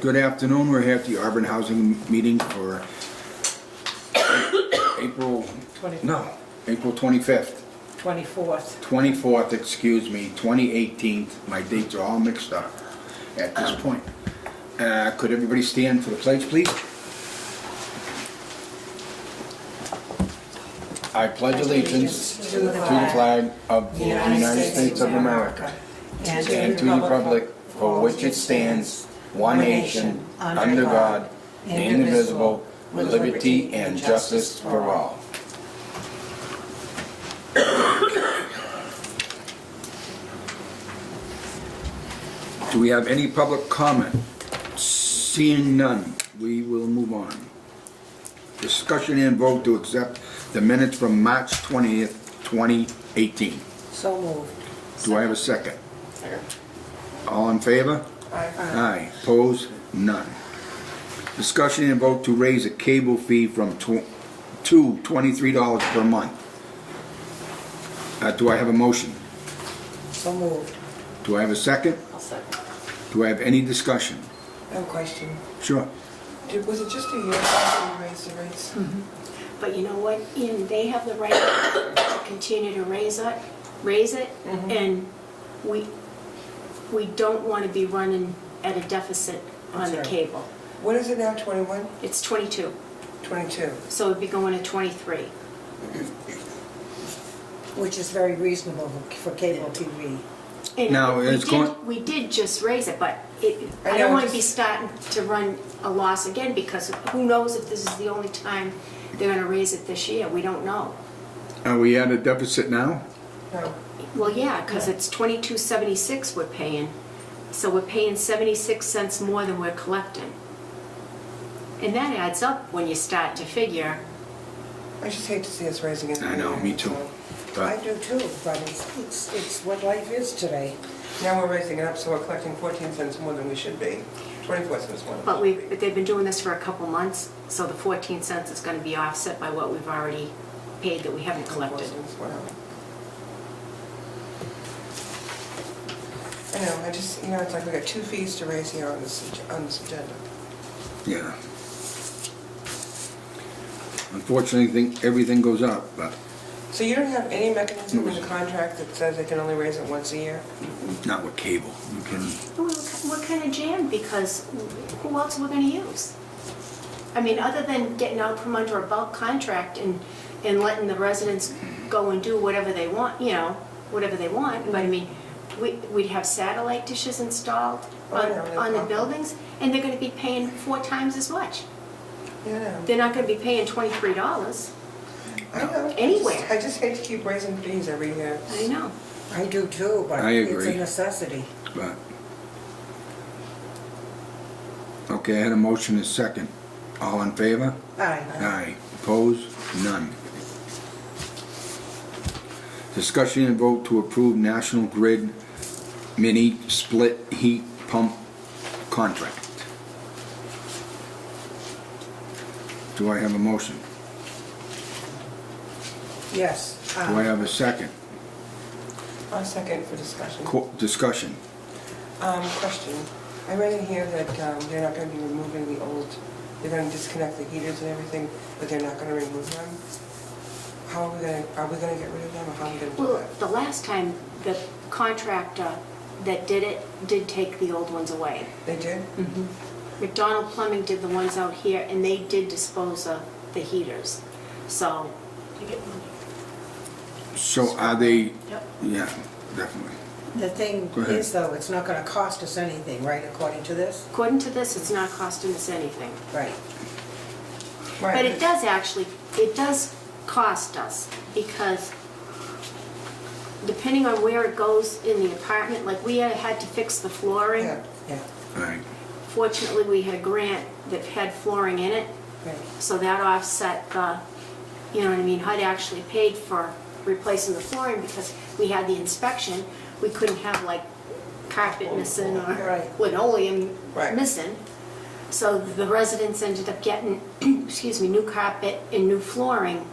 Good afternoon, we're here at the Auburn Housing meeting for April 25th, 24th, excuse me, 2018. My dates are all mixed up at this point. Could everybody stand for the pledge, please? I pledge allegiance to the flag of the United States of America and to the republic for which it stands, one nation, under God, indivisible, with liberty and justice for all. Do we have any public comment? Seeing none, we will move on. Discussion and vote to accept the minutes from March 20th, 2018. So moved. Do I have a second? All in favor? Aye. Aye. Opposed? None. Discussion and vote to raise a cable fee from to $23 per month. Do I have a motion? So moved. Do I have a second? I'll second. Do I have any discussion? I have a question. Sure. Was it just a year ago we raised the rates? But you know what, Ian, they have the right to continue to raise it, and we don't want to be running at a deficit on That's the right. cable. What is it now, 21? It's 22, 22? so it'd be going to 23. Which is very reasonable for cable TV. And Now, we did just raise it, but I I know, don't want to just- be starting to run a loss again, because who knows if this is the only time they're going to raise it this year, we don't know. Are we at a deficit now? No. Well, yeah, because it's $22.76 we're paying, so we're paying 76 cents more than we're collecting. And that adds up when you start to figure. I just hate to see us raising it. I know, me too. I But do too, but it's what life is today. Now we're raising it up, so we're collecting 14 cents more than we should be. 24 cents more than But we should be. they've been doing this for a couple months, so the 14 cents is going to be offset by what we've already paid that we haven't 24 collected. cents, wow. I know, I just, it's like we got two fees to raise here on this agenda. yeah. Unfortunately, everything goes up, but So you don't have any mechanism in the contract that says they can only raise it once a year? not with cable. You can, We're kind of jammed, because who else are we going to use? I mean, other than getting out from under a bulk contract and letting the residents go and do whatever they want, whatever they want, but I mean, we'd have satellite dishes installed Oh, I know, on the no problem. buildings, and they're going to be paying 4 times as much. Yeah. They're not going to be paying $23. I know. Anywhere. I just hate to keep raising fees every year. I know. I do too, but I it's agree. a necessity. but. Okay, I had a motion and a second. All in favor? Aye. Aye. Opposed? None. Discussion and vote to approve National Grid mini split heat pump contract. Do I have a motion? Yes. Do I have a second? A second for discussion. Discussion. Question. I read in here that they're not going to be removing the old, they're going to disconnect the heaters and everything, but they're not going to remove them. How are we going to get rid of them, or how are we going to do Well, that? the last time, the contractor that did it did take the old ones away. They did? McDonald Plumbing did the ones out here, and they did dispose of the heaters. So, So are they, yep. yeah, definitely. The thing Go ahead. is though, it's not gonna cost us anything, right, according to this? According to this, it's not costing us anything. Right. Right. But it does cost us, because depending on where it goes in the apartment, like we had to fix the flooring. Yeah. Yeah, All right. Fortunately, we had a grant that had flooring in it, right. so that offset the, HUD actually paid for replacing the flooring, because we had the inspection. We couldn't have like carpet missing or Right. linoleum Right. missing. So the residents ended up getting, new carpet and new flooring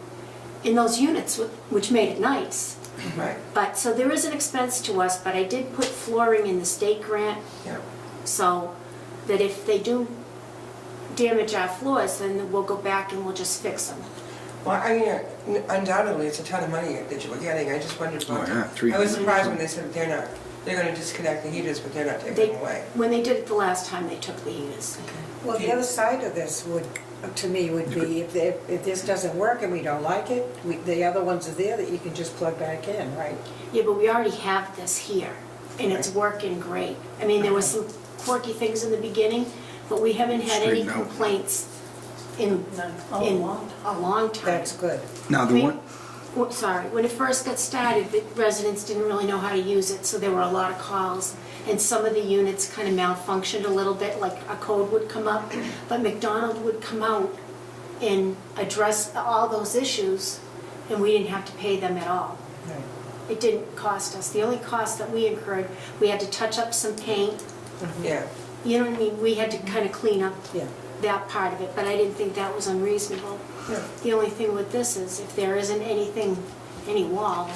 in those units, which made it nice. Right. But, so there is an expense to us, but I did put flooring in the state grant, Yeah. so that if they do damage our floors, then we'll go back and we'll just fix them. Well, I mean, undoubtedly, it's a ton of money that you were getting. I just wondered. Oh, yeah, I 300. was surprised when they said they're going to disconnect the heaters, but they're not taking They, them away. when they did it the last time, they took the heaters. Well, the other side of this would, to me, would be if this doesn't work and we don't like it, the other ones are there that you can just plug back in, right? Yeah, but we already have this here, and it's working great. I mean, there was some quirky things in the beginning, but we haven't had any Straighten out. complaints in a long time. That's good. Now, I the mean, one, sorry, when it first got started, the residents didn't really know how to use it, so there were a lot of calls. And some of the units kind of malfunctioned a little bit, like a code would come up, but McDonald would come out and address all those issues, and we didn't have to pay them at all. Right. It didn't cost us. The only cost that we incurred, we had to touch up some paint. Yeah. You know what I mean? We had to kind of clean up Yeah. that part of it, but I didn't think that was unreasonable. Yeah. The only thing with this is if there isn't anything, any wall,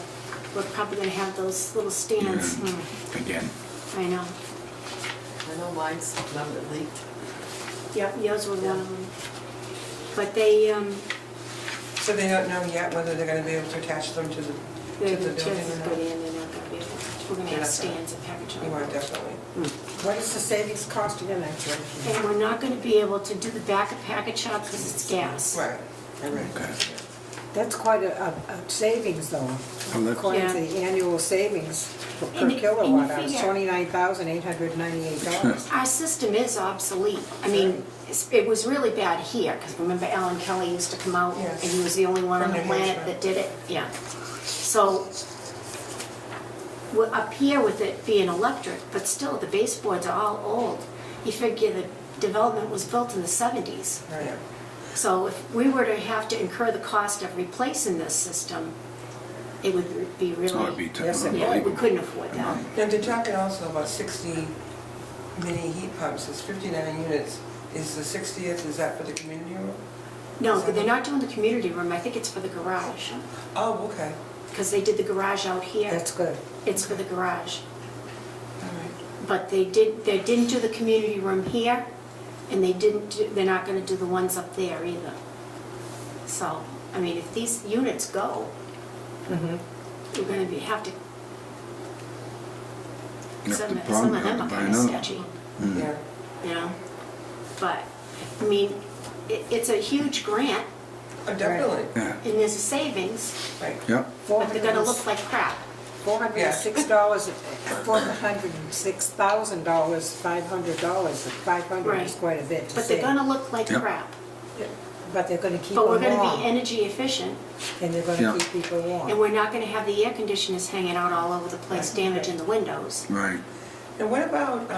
we're probably gonna have those little stands. Yeah. again, I know. I know mine's never leaked. Yeah, yours were one of them. But they, So they don't know yet whether they're going to be able to attach them to the they're building just or put not? in, they're not gonna be able to, we're gonna They're have not gonna- stands and package You are them. definitely. What is the savings cost again, that's right? And we're not gonna be able to do the back of package shop because it's gas. Right. I read Okay. that. That's quite a savings though, Well, that's- according to Yeah. the annual savings per And you kilowatt hour, figure- $29,898. Our system is obsolete. I mean, it was really bad here, because remember Alan Kelly used to come out, Yes. and he was the only one on From the New planet Hampshire. that did it, yeah. So, we're up here with it being electric, but still, the baseboards are all old. You figure the development was built in the 70s. Right. So if we were to have to incur the cost of replacing this system, it would be really. oh, it'd be Yes, it would. Yeah, we unbelievable. couldn't afford that. Now, they're talking also about 60 mini heat pumps. It's 59 units. Is the 60th, is that for the community room? No, they're not doing the community room, I think it's for the garage, Oh, okay. because they did the garage out here. That's good. It's for the garage. All right. But they didn't do the community room here, and they're not gonna do the ones up there either. So, I mean, if these units go, Mhm. we're gonna have to, That's some the of problem, them you are have to buy kinda another. sketchy, Yeah. you know? But, I mean, it's a huge grant, Oh, definitely. Yeah, and there's a savings, Right. yeah, but they're gonna look like crap. $406, $406,000, $500. 500 is Right. quite a bit to But they're save. gonna look like Yep. crap. But they're gonna keep But we're them gonna be warm, energy efficient, and they're Yeah. gonna keep people and warm. we're not gonna have the air conditioners hanging out all over the place, damaging the windows. right. And what about,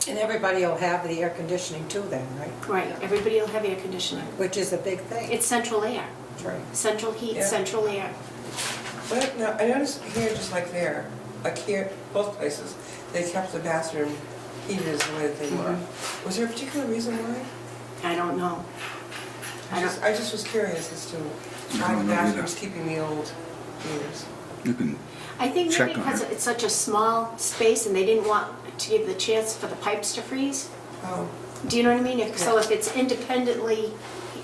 And everybody will have the air conditioning too then, right? Right, everybody will have air conditioning. Which is a big thing. It's central air, That's right. central heat, Yeah. central air. what, now, I noticed here, just like there, like here, both places, they kept the bathroom heaters the way that they were. Was there a particular reason why? I don't know. I just was curious as to why don't the know either. bathrooms keeping the old heaters. You can, I think Check maybe on because it. it's such a small space and they didn't want to give the chance for the pipes to freeze. Oh, Do you know what I mean? So Yeah. if it's independently,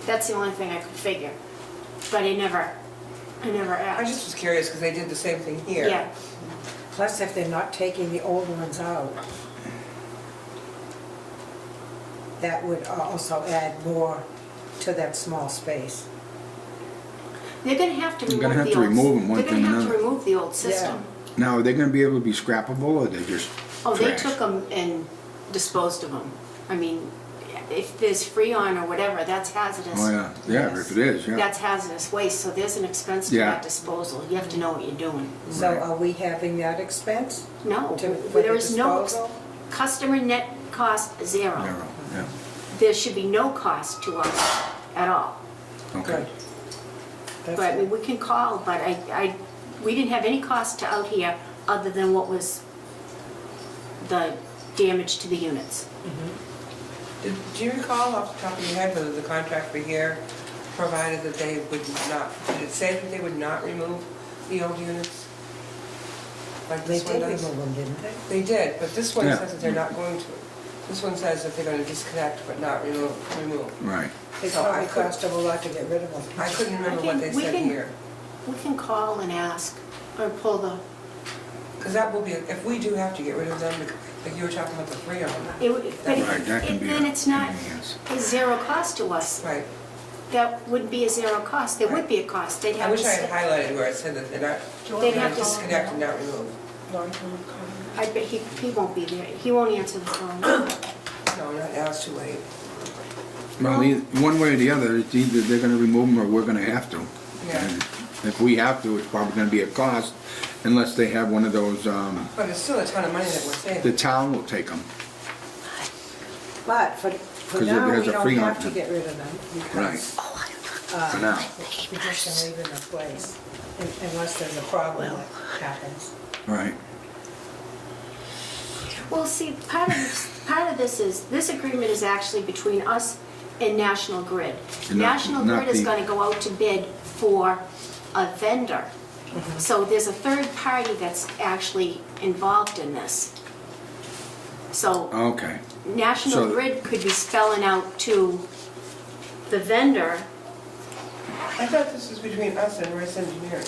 that's the only thing I could figure. But I never I asked. just was curious because they did the same thing here. Yeah, Plus, if they're not taking the old ones out, that would also add more to that small space. they're gonna have to You're remove gonna have the to old. remove 'em one They're thing or gonna have to another. remove the old system. now, are they gonna be able to be scrappable, or they just Oh, they trash? took them and disposed of them. I mean, if there's Freon or whatever, that's hazardous. Oh, yeah, yeah, if it is, yeah. That's hazardous waste, so there's an expense to Yeah. that disposal. You have to know what you're doing. So Right. are we having that expense? No, To- for there the is no disposal? customer net cost, zero. Zero, yeah, There should be no cost to us at all. okay. Good. That's But I mean, good. we can call, but we didn't have any cost to out here other than what was the damage to the units. Do you recall off the top of your head whether the contract for here provided that they would not, did it say that they would not remove the old units? Like They this one did does? remove them, didn't they? They did, but this one Yeah. says that they're not going to. This one says that they're gonna disconnect but not remove. Right. It So I probably could- cost them a lot to get rid of them. I couldn't remember what they We said can- here. We can call and ask, or pull the, Because that will be, if we do have to get rid of them, like you were talking about the three of them. but Right, that can be then a it's not pain in the ass. a zero cost to us. Right. That wouldn't be a zero cost. There would be a cost. They'd I have wish to, I had highlighted where it said that they're not, They'd they're have gonna to- disconnect and not remove. I bet he won't be there. He won't answer the phone. No, not now, it's too late. Well, one way or the other, it's either they're gonna remove them or we're gonna have to. Yeah. And if we have to, it's probably gonna be a cost unless they have one of those, But it's still a ton of money that we're the saving. town will take them. But for 'Cause it now, has we a don't free have to option. get rid of them Right. because For now. we just can leave them in place unless there's a problem that happens. Right. Well, see, part of this is, this agreement is actually between us and National Grid. And not- National not Grid is the- gonna go out to bid for a vendor. Mm-hmm. So there's a third party that's actually involved in this. So Okay. National So- Grid could be spelling out to the vendor, I thought this was between us and Rice Engineering.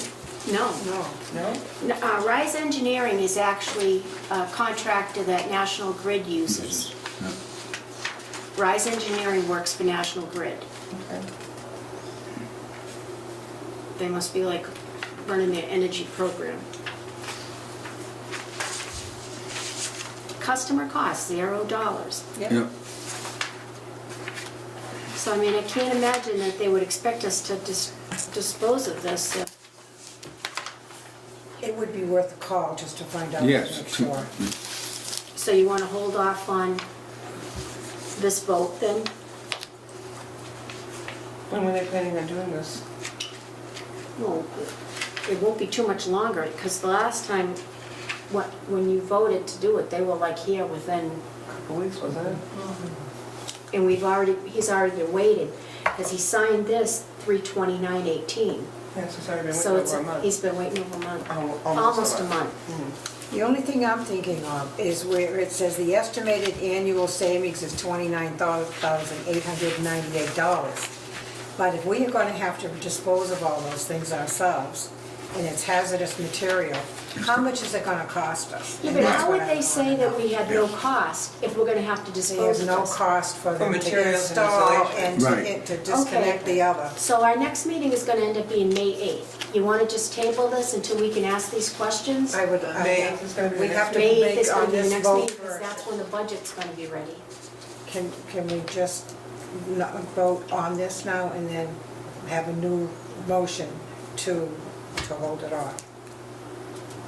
no. No. No? Rise Engineering is actually a contractor that National Grid uses. Yeah. Rise Engineering works for National Grid. Okay. They must be like running their energy program. Customer cost, $0. Yep. So I mean, I can't imagine that they would expect us to dispose of this. It would be worth a call just to find out, Yes. make sure. So you want to hold off on this vote then? When were they planning on doing this? Well, it won't be too much longer, because the last time, when you voted to do it, they were like here within, A couple weeks, wasn't it? and he's already waited, because he signed this 3/29/18. Yes, it's already been So waiting it's, over a month. he's been waiting over a month. Almost a month. Mhm. The only thing I'm thinking of is where it says the estimated annual savings is $29,898. But if we are gonna have to dispose of all those things ourselves, and it's hazardous material, how much is it gonna cost us? Yeah, And but that's how what would I they wanna say that know. we had no cost if we're gonna have to dispose There's of no this? cost for them to materials and install installation. and Right. to disconnect the other. So our next meeting is gonna end up being May 8th. You wanna just table this until we can ask these questions? I would, May 8th is gonna be the we next have to May 8th is make gonna on be the this next vote meeting, because that's first. when the budget's gonna be ready. Can we just not vote on this now and then have a new motion to hold it off?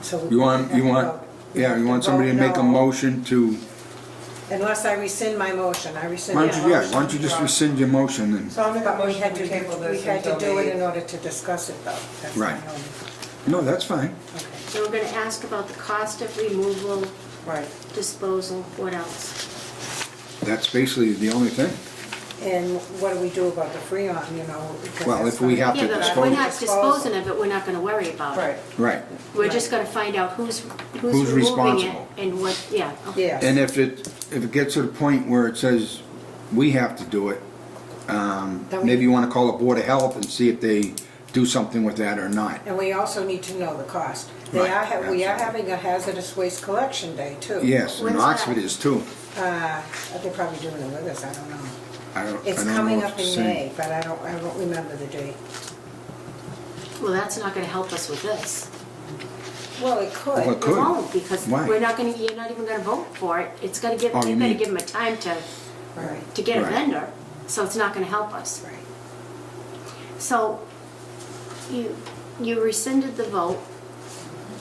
So we You want, have you to want, vote. yeah, you want somebody to make a No. motion to, Unless I rescind my motion, I rescind why my don't you, motion. yeah, why don't you just rescind your motion and, So I'll make a But we motion had to table we this had to until do it May in 8th. order to discuss it though. That's my Right. only, no, that's fine. okay. So we're gonna ask about the cost of removal, Right. disposal, what else? That's basically the only thing. And what do we do about the Freon, you know? because Well, that's if we gonna- have Yeah, to but if dispose- we're not Disposal. disposing of it, we're not gonna worry about it. Right. Right. We're just gonna find out who's Who's removing it responsible. and what, yeah. okay. Yes. And if it gets to the point where it says we have to do it, Then we- maybe you wanna call the Board of Health and see if they do something with that or not. And we also need to know the cost. Right, We are absolutely. having a hazardous waste collection day too. Yes, and When's that? Oxford is too. They're probably doing it with us, I don't know. I don't It's know coming if up it's in the same. May, but I don't remember the date. Well, that's not gonna help us with this. Well, it could. Well, it It could. won't, because Why? you're not even gonna vote for it. It's gonna give, Oh, they're you gonna mean- give them a time Right, to get a Right. vendor, so it's not gonna help us. right. So, you rescinded the vote,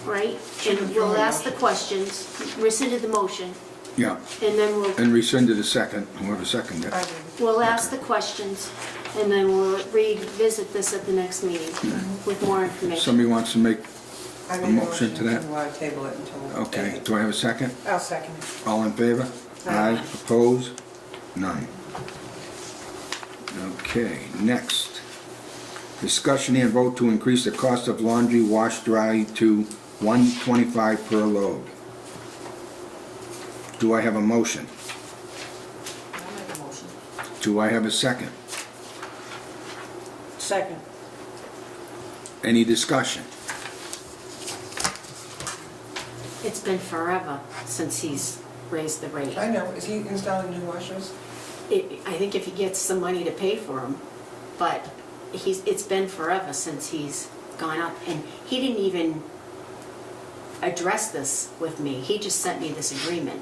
right? And we'll ask the questions, rescinded the motion, Yeah, and then and rescinded a second, whoever seconded I it. did. we'll ask the questions, and then we'll revisit this at the next meeting with more information. Somebody wants to make, I made A motion to that? To table it until. okay, do I have a second? I'll second it. All in favor? Aye. Opposed? None. Okay, next. Discussion and vote to increase the cost of laundry wash dry to $125 per load. Do I have a motion? Do I have a second? Second. Any discussion? It's been forever since he's raised the rate. I know, is he installing new washers? I think if he gets some money to pay for them, but it's been forever since he's gone up, and he didn't even address this with me. He just sent me this agreement.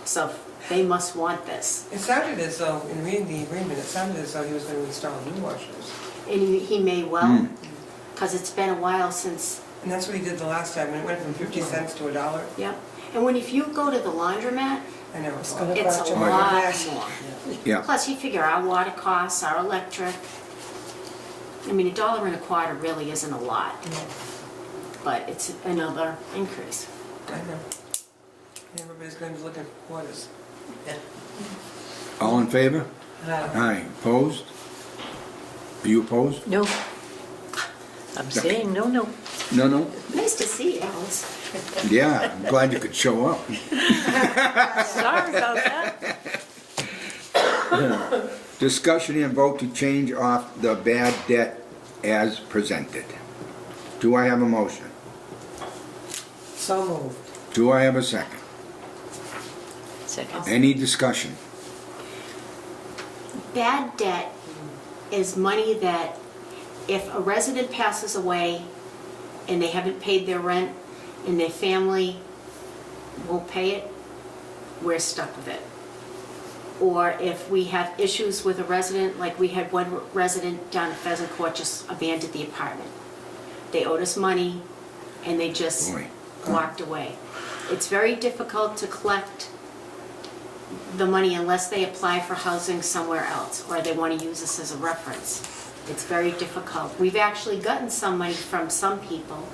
So they must want this. It sounded as though, in reading the agreement, it sounded as though he was gonna install new washers. And he may well, because it's been a while since, And that's what he did the last time, when it went from 50 cents to $1. yep. And if you go to the laundromat, I know, it's a gonna lot. it's cost a you more. lot more. Yeah. Plus, you figure our water costs, our electric. I mean, $1.25 really isn't a lot, but it's another increase. I know. And everybody's gonna be looking for quarters. All in favor? Aye. Opposed? Are you opposed? No. I'm saying no. No. Nice to see you, Alice. Yeah, I'm glad you could show up. Sorry about that. Discussion and vote to change off the bad debt as presented. Do I have a motion? So moved. Do I have a second? Second. Any discussion? Bad debt is money that if a resident passes away and they haven't paid their rent and their family won't pay it, we're stuck with it. Or if we have issues with a resident, like we had one resident down at Pheasant Court just abandoned the apartment. They owed us money and they just Boy. walked away. It's very difficult to collect the money unless they apply for housing somewhere else or they want to use this as a reference. It's very difficult. We've actually gotten some money from some people,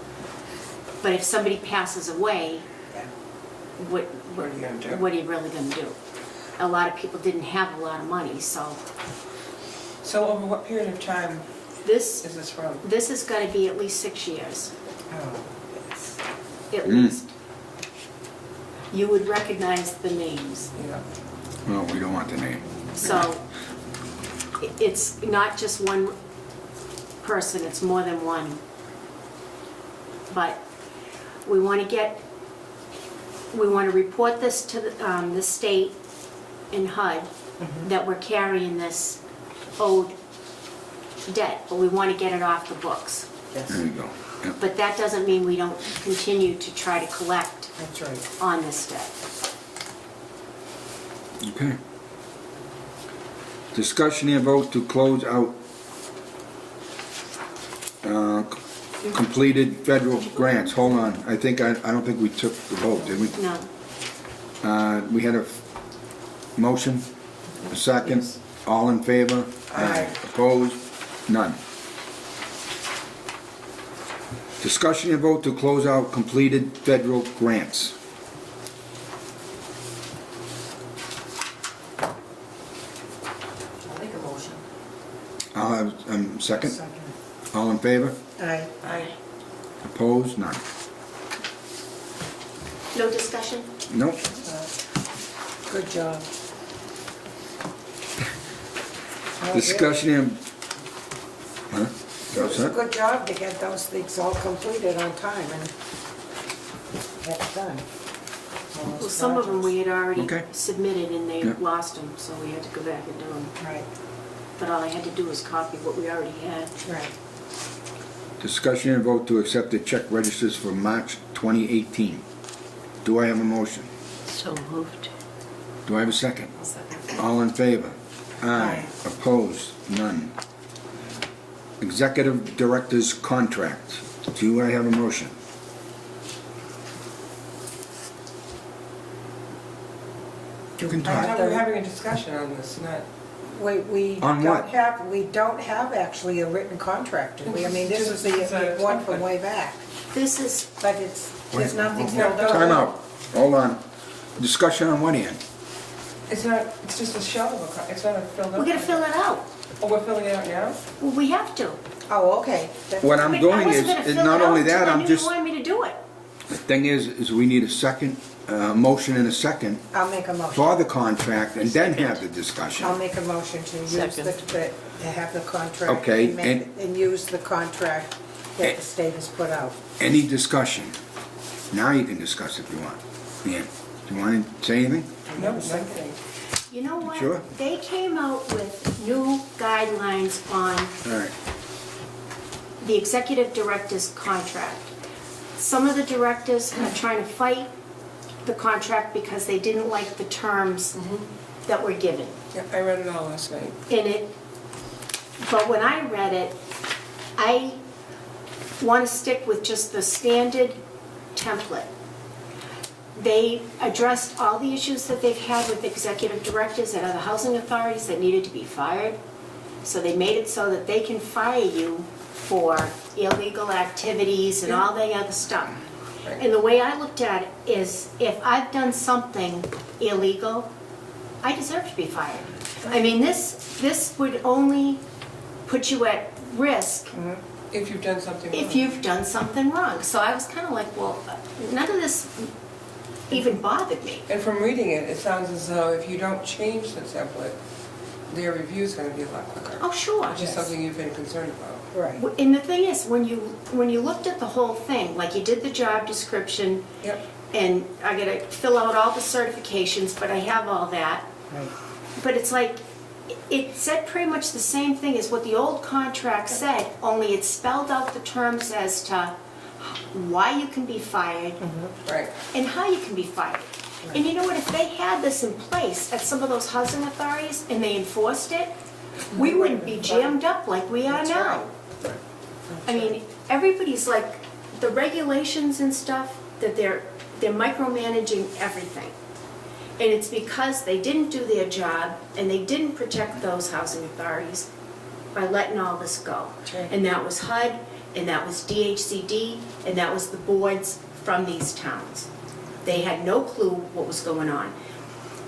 but if somebody passes away, what What are you gonna do? what are you really going to do? A lot of people didn't have a lot of money, so So over what period of time this is this from? has got to be at least 6 years, Oh, at least. You would recognize the names. yeah. Well, we don't want the name. So it's not just one person, it's more than one. But we want to report this to the state and HUD that we're carrying this owed debt, but we want to get it off the books. There you go. Yep. But that doesn't mean we don't continue to try to collect That's right. on this debt. Okay. Discussion and vote to close out completed federal grants. Hold on, I don't think we took the vote, did we? No. We had a motion, a second, all in favor? Aye. Opposed? None. Discussion and vote to close out completed federal grants. I'll make a motion. I'll have, second, Second. all in favor? Aye. Aye. Opposed? None. No discussion? Nope. Good job. Discussion and, huh? It was a That's it? good job to get those things all completed on time and get it done. All those Well, some of them we had already Okay. submitted and they Yeah. lost them, so we had to go back and do them. Right, But all I had to do was copy what we already had. right. Discussion and vote to accept the check registers for March 2018. Do I have a motion? So moved. Do I have a second? I'll second. All in favor? Aye. Opposed? None. Executive Director's Contract. Do I have a motion? You can I talk. thought we were having a discussion on this, not, We On what? don't have actually a written contract, do we? I mean, this is the one from way back, This is, but there's nothing filled out. Time out. Hold on. Discussion on what end? it's not, it's just a shell of a, it's not a filled out. we're gonna fill it out. Oh, we're filling it out now? Well, we have to. Oh, okay. What I'm I doing wasn't is gonna fill not it only out that, till I I'm knew just, you wanted me to do it. the thing is we need a second a motion and a second I'll make a motion. for the contract and then have the discussion. I'll make a motion to use Second. to have the contract. Okay, amended and use the contract that the state has put out. Any discussion? Now you can discuss if you want. Yeah, do you want to say anything? No, nothing. You know what? Sure. They came out with new guidelines on All right. the executive director's contract. Some of the directors are trying to fight the contract because they didn't like the terms that were given. Yep, I read it all last night. But when I read it, I want to stick with just the standard template. They addressed all the issues that they've had with executive directors at other housing authorities that needed to be fired. So they made it so that they can fire you for illegal activities and all the other stuff. And the way I looked at it is, if I've done something illegal, I deserve to be fired. I mean, this would only put you at risk If you've done something wrong. if you've done something wrong. So I was kind of like, well, none of this even bothered me. And from reading it, it sounds as though if you don't change the template, their review's gonna be a lot quicker. Oh, sure. Which is something you've been concerned about. Right. And the thing is, when you looked at the whole thing, like you did the job description, Yep. and I gotta fill out all the certifications, but I have all that. Right. But it's like, it said pretty much the same thing as what the old contract said, only it spelled out the terms as to why you can be fired Right. and how you can be fired. And you know what, if they had this in place at some of those housing authorities and they enforced it, we wouldn't be jammed up like we are That's now. right. I mean, everybody's like, the regulations and stuff, that they're micromanaging everything. And it's because they didn't do their job and they didn't protect those housing authorities by letting all this go. That's right. And that was HUD, and that was DHCD, and that was the boards from these towns. They had no clue what was going on.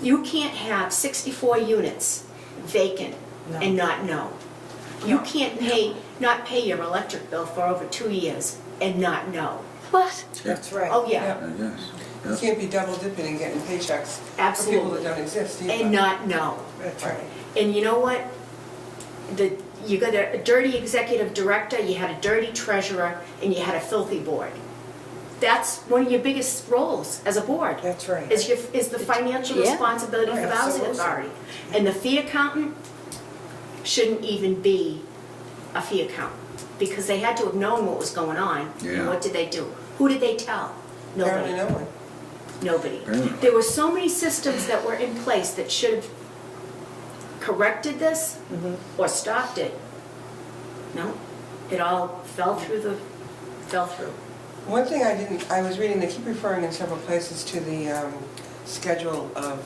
You can't have 64 units vacant No. and not know. You can't not pay your electric bill for over 2 years and not know. What? That's right. Oh, yeah, Yep. You Yes. can't be double dipping and getting paychecks for people absolutely. that don't exist either. And not know. That's right. And you know what? You got a dirty executive director, you had a dirty treasurer, and you had a filthy board. That's one of your biggest roles as a board. That's right. Is the financial Yeah. responsibility for the housing Absolutely. authority. And the fee accountant shouldn't even be a fee accountant, because they had to have known what was going on. Yeah. And what did they do? Who did they tell? Apparently Nobody. no one. Nobody. Apparently. There were so many systems that were in place that should have corrected this or stopped it. No, it all fell through. One thing I was reading, they keep referring in several places to the schedule of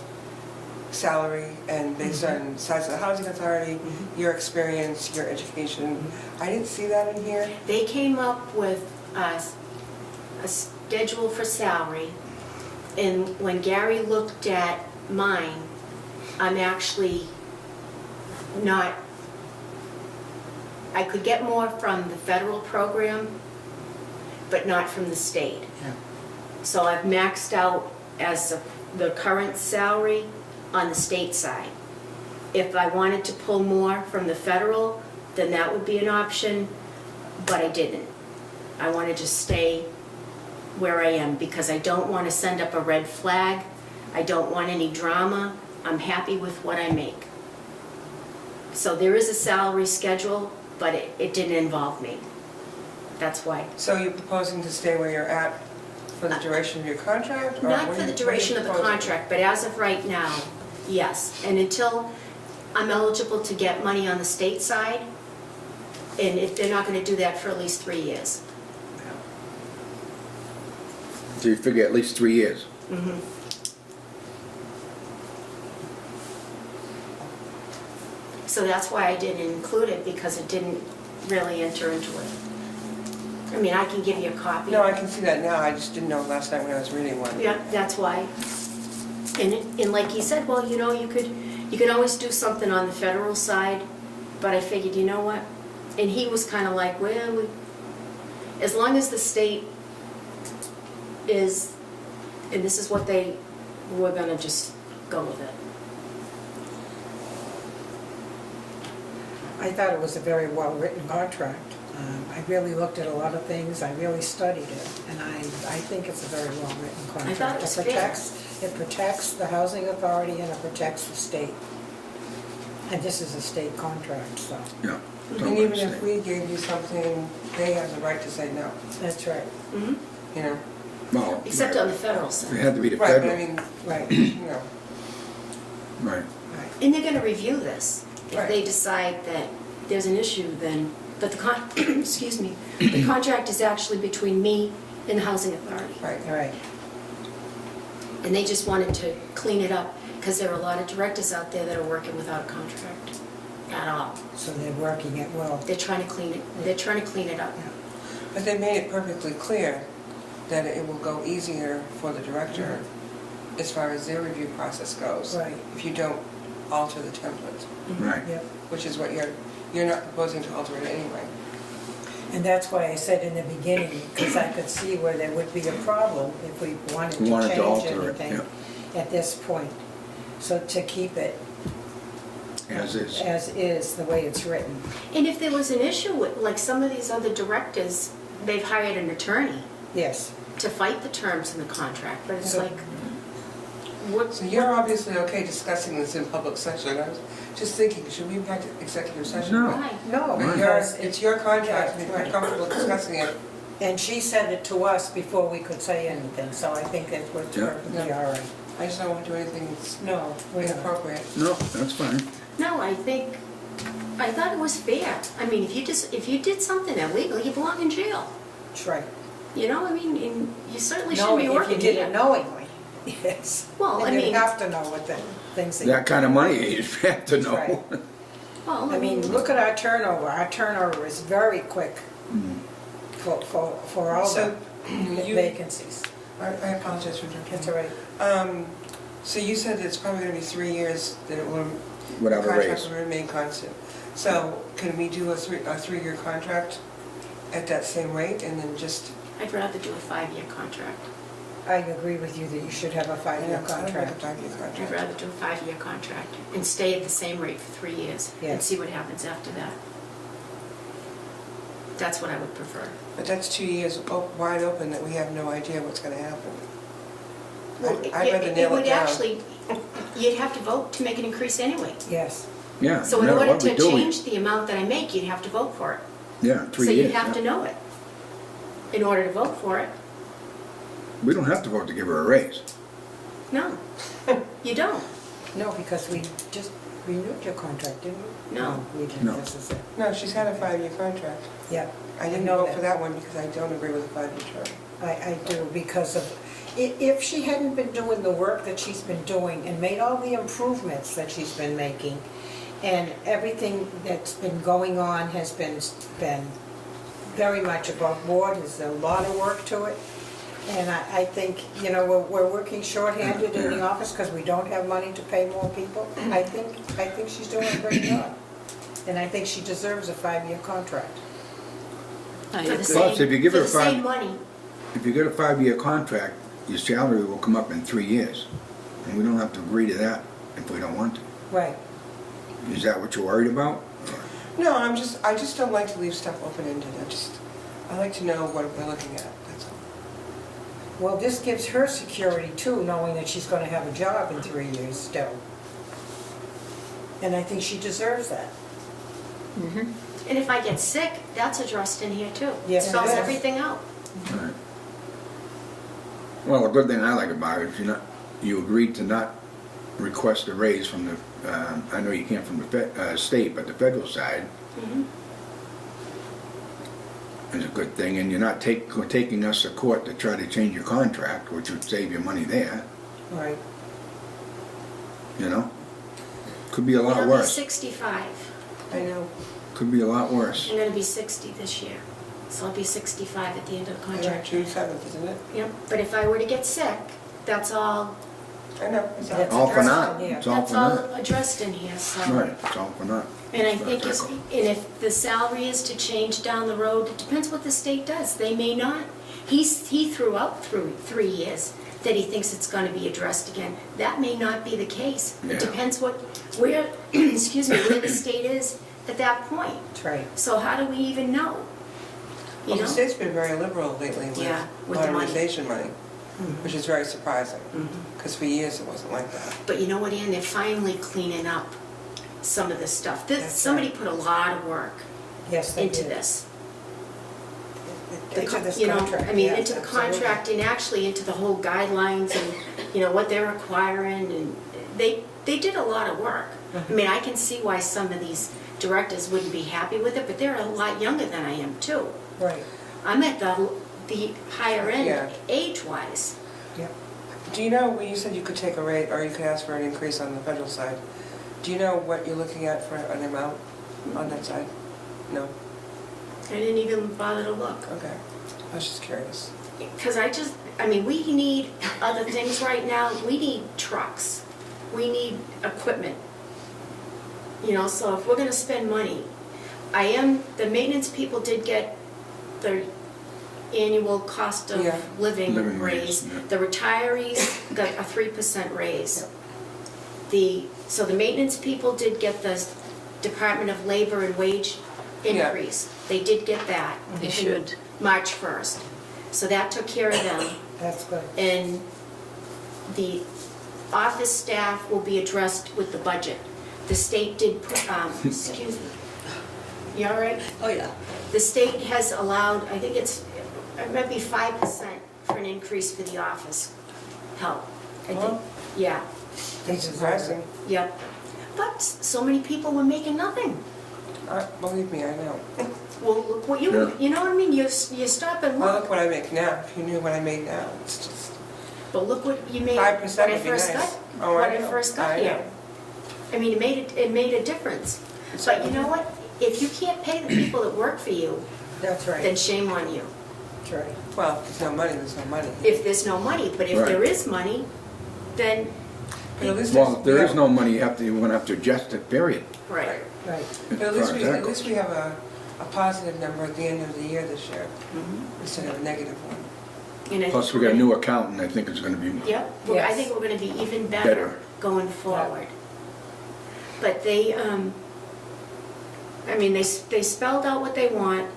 salary and based on size of the housing authority, your experience, your education. I didn't see that in here. They came up with a schedule for salary, and when Gary looked at mine, I'm actually not, I could get more from the federal program, but not from the state. Yeah. So I've maxed out as the current salary on the state side. If I wanted to pull more from the federal, then that would be an option, but I didn't. I want to just stay where I am because I don't want to send up a red flag. I don't want any drama. I'm happy with what I make. So there is a salary schedule, but it didn't involve me. That's why. So you're proposing to stay where you're at for the duration of your contract? or Not what for are the you duration of the proposing? contract, but as of right now, yes. And until I'm eligible to get money on the state side, and if they're not going to do that for at least 3 years. So you figure at least 3 years. So that's why I didn't include it, because it didn't really enter into it. I mean, I can give you a copy. No, I can see that now. I just didn't know last night when I was reading one. Yeah, that's why. And like he said, well, you know, you could always do something on the federal side, but I figured, you know what? And he was kind of like, well, as long as the state is and this is what they were gonna just go with it. I thought it was a very well-written contract. I really looked at a lot of things, I really studied it, and I think it's a very well-written contract. thought it was fair. It protects the housing authority and it protects the state. And this is a state contract, so, Yeah. And even if we gave you something, they have the right to say no, that's right, Mhm. you know? Well, Except on the federal side. it had to be the Right, but I federal, mean, right, you know, right. right. And they're gonna review this. If Right. they decide that there's an issue, then, but excuse me, the contract is actually between me and the housing authority. right. All right, And they just wanted to clean it up, because there are a lot of directors out there that are working without a contract at all. so they're working it well. They're trying to clean it up. But they made it perfectly clear that it will go easier for the director as far as their review process goes. Right. If you don't alter the template, Right. Yep. which is what you're not proposing to alter it anyway. And that's why I said in the beginning, because I could see where there would be a problem if we wanted to Wanted to change alter it, anything at this point. So to keep it As is. as is, the way it's written. And if there was an issue with, like some of these other directors, they've hired an attorney Yes, to fight the terms in the contract, but it's So- like, what? So you're obviously okay discussing this in public session. I was just thinking, should we have executive session? No. Why? no, But because it's your contract, and if you're Right. comfortable discussing it, and she said it to us before we could say anything, so I think that was Yeah. perfectly all right. I just don't want to do anything that's No, we're not. inappropriate. No, that's fine. No, I thought it was fair. I mean, if you did something illegal, you belong in jail. That's right. You know, I mean, and you certainly shouldn't Knowing, be if you working did here. it knowingly, yes. Well, I And you mean- have to know what the things that. That kind of money, you have to That's know. right. Well, I mean, look at our turnover. Our turnover is very quick for all So, the you- vacancies. I apologize for jumping. That's all right. So you said it's probably going to be 3 years that it will, the Whatever contract raise. will remain constant. So can we do a 3-year contract at that same rate and then just? I'd rather do a 5-year contract. I agree with you that you should have a five-year I don't like a contract. 5-year I'd contract. rather do a 5-year contract and stay at the same rate for 3 years Yeah. and see what happens after that. That's what I would prefer. But that's 2 years wide open that we have no idea what's going to happen. Well, I'd rather it nail it would down. actually, you'd have to vote to make an increase anyway. Yes, Yeah. So no in matter order what we to do, we- change the amount that I make, you'd have to vote for it. Yeah, 3 So years. you'd have to yeah. know it in order to vote for it. We don't have to vote to give her a raise. No, you don't. no, because we just renewed your contract, didn't we? No. We didn't, No. this is it. No, she's had a 5-year contract. Yeah. I didn't know vote for that one because I don't agree with a 5-year term. I do, because of, if she hadn't been doing the work that she's been doing and made all the improvements that she's been making, and everything that's been going on has been very much above board, there's a lot of work to it. And I think, you know, we're working shorthanded in the office because we don't have money to pay more people. I think she's doing a great job. And I think she deserves a 5-year contract. I For the agree. Plus, same, if you give for her the five- same money. If you get a 5-year contract, your salary will come up in 3 years. And we don't have to agree to that if we don't want to. Right. Is that what you're worried about? No, I just don't like to leave stuff open-ended. I like to know what we're looking at, that's all. Well, this gives her security too, knowing that she's gonna have a job in 3 years still. And I think she deserves that. Mhm. And if I get sick, that's addressed in here too. Yes, it Spells is. everything out. Right. Well, a good thing I like about it is you agreed to not request a raise from the, I know you can't from the state, but the federal side Mhm. is a good thing, and you're not taking us to court to try to change your contract, which would save you money there, Right. you know? Could be a lot It'll be worse. 65. I know. Could be a lot worse. I'm gonna be 60 this year. So I'll be 65 at the end of the contract. June 7th, isn't it? Yep, but if I were to get sick, that's all, I know. It's not- That's All for addressed naught. in here. It's all that's for all naught. addressed in here, so. Right, it's all for naught. And I think, That's and if the salary is to change down the road, it depends what the state does. They may not. He threw out through 3 years. that he thinks it's gonna be addressed again. That may not be the case. Yeah. It depends where, excuse me, where the state is at that point. That's right. So how do we even know? You Well, the know? state's been very liberal lately with Yeah, with the money. modernization money, which is very surprising, Mhm. because for years it wasn't like that. But you know what, Ann, they're finally cleaning up some of this stuff. That's Somebody right. put a lot of work Yes, they into did. this. Into this You know, contract, I mean, yes, into the absolutely. contract and actually into the whole guidelines and, you know, what they're requiring, and they did a lot of work. Mm-hmm. I mean, I can see why some of these directors wouldn't be happy with it, but they're a lot younger than I am too. Right, I'm at the higher Yeah. end, age-wise. yeah. Do you know, when you said you could take a rate, or you could ask for an increase on the federal side, do you know what you're looking at for an amount on that side? No? I didn't even bother to look. Okay. I was just curious. Because I mean, we need other things right now. We need trucks. We need equipment. You know, so if we're gonna spend money, the maintenance people did get their annual cost of Yeah. living Living raise, raise. yeah. The retirees got a 3% raise. So the maintenance people did get the Department of Labor and Wage Yeah. increase. They did get that. They should. March 1st. So that took care of them. That's good. And the office staff will be addressed with the budget. The state did put, excuse me. You all right? Oh, yeah. The state has allowed, I think it might be 5% for an increase for the office help. I think, Well. yeah, That's surprising. yep. But so many people were making nothing. Believe me, I know. Well, look what Yeah. you know what I mean? You stop and Well, look, look what I make now. If you knew what I made now, it's just but look what you made 5% when I would be first nice. got, Oh, when I I know. first got I know. here. I mean, it made a difference. But you know what? If you can't pay the people that work for you, That's then right, shame on you. that's right. Well, if there's no money, there's no money. If there's no money, but if Right. there is money, then, But at least Well, if there is yeah. no money, you're gonna have to adjust it, period. right. Right, But at least we have a positive number at the end of the year this year, Mhm. instead of a negative one. And I Plus, think we got a we're new accountant, I think it's gonna be Yep, I Yes. think we're gonna be even better better. going forward. But they, I mean, they spelled out what they want.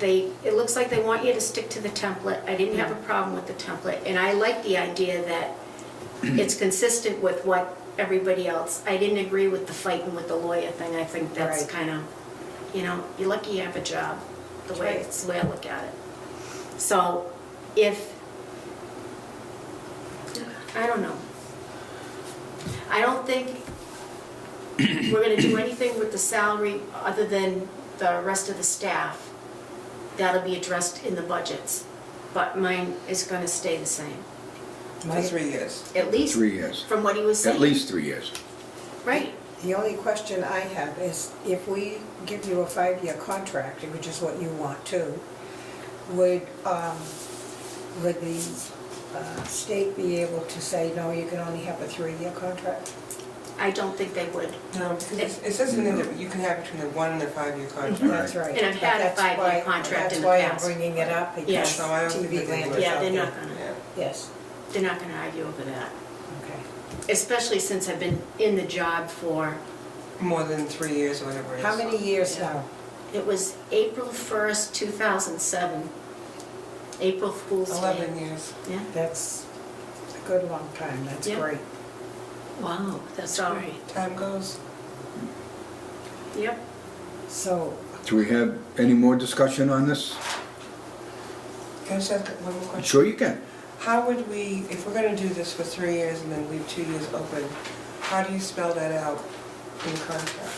It looks like they want you to stick to the template. I didn't have a problem with the template, and I like the idea that it's consistent with what everybody else. I didn't agree with the fighting with the lawyer thing. I think that's Right. kind of, you know, you're lucky you have a job, the way, Right. it's the way I look at it. So, I don't know. I don't think we're gonna do anything with the salary other than the rest of the staff. That'll be addressed in the budgets, but mine is gonna stay the same, For My- 3 years. at least 3 years. from what he was saying. At least 3 years. Right, The only question I have is if we give you a 5-year contract, which is what you want too, would the state be able to say, no, you can only have a 3-year contract? I don't think they would. No, because it says in there that you can have between a 1 and a 5-year contract. That's right. And I've had a But that's 5-year why- contract in the That's why I'm past. bringing it up, Yes. because So I don't think TV that they land would. is Yeah, out they're there. not gonna, Yeah. Yes, they're not gonna argue over that, okay. especially since I've been in the job for, More than 3 years or whatever it is. How many years Yeah. now? it was April 1st, 2007. April Fool's Day. 11 years. Yeah, That's a good long time, that's Yeah. great. Wow, that's So- great. Time goes. yep. So, Do we have any more discussion on this? Can I just ask one more question? Sure you can. How would we, if we're gonna do this for 3 years and then leave 2 years open, how do you spell that out in the contract?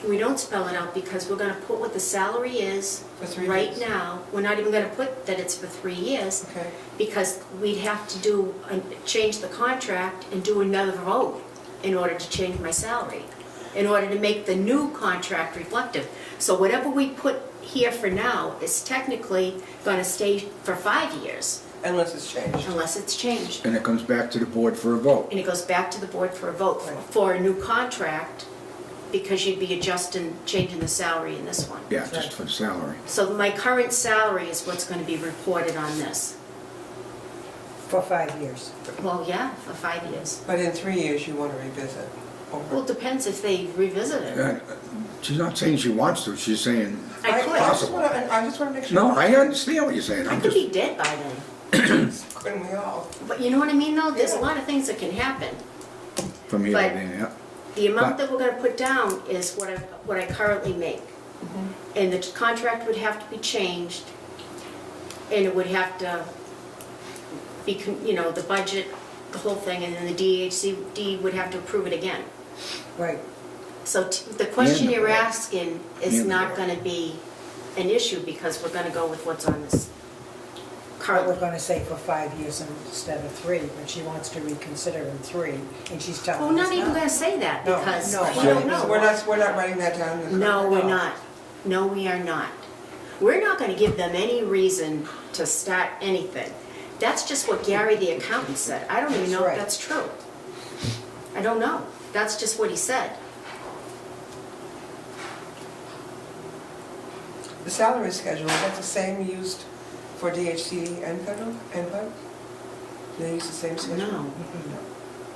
We don't spell it out because we're gonna put what the salary is For 3 right years? now. We're not even gonna put that it's for 3 years Okay, because we'd have to change the contract and do another vote in order to change my salary, in order to make the new contract reflective. So whatever we put here for now is technically gonna stay for 5 years unless it's changed. unless it's changed. And it comes back to the board for a vote. And it goes back to the board for a vote Right. for a new contract because you'd be adjusting, changing the salary in this one. Yeah, just for the salary. So my current salary is what's going to be reported on this. For 5 years. Well, yeah, for 5 years. But in 3 years, you want to revisit. Well, Over. it depends if they revisit it. She's not saying she wants to, she's saying, I could. I just want to make sure. no, I understand what you're saying. I I'm could just, be dead by then. Couldn't we all? But you know what I mean, though? There's a Yeah. lot of things that can happen. from here to but- there, yeah. The amount But- that we're gonna put down is what I currently make. And the contract would have to be changed, and it would have to be, the budget, the whole thing, and then the DHCD would have to approve it again. Right. So the question Yeah. you're asking is Yeah. not gonna be an issue, because we're gonna go with what's on this But we're current. gonna say for 5 years instead of 3, but she wants to reconsider in 3, and she's telling us Well, no. not even gonna say that, No, because no. we don't So know. we're not writing that down in the No, we're No. not. No, we are not. We're not gonna give them any reason to start anything. That's just what Gary, the accountant, said. I don't even know if That's that's true. I don't know. That's just what he said. The salary schedule, is that the same used for DHCD and federal, and HUD? They use the same schedule? No.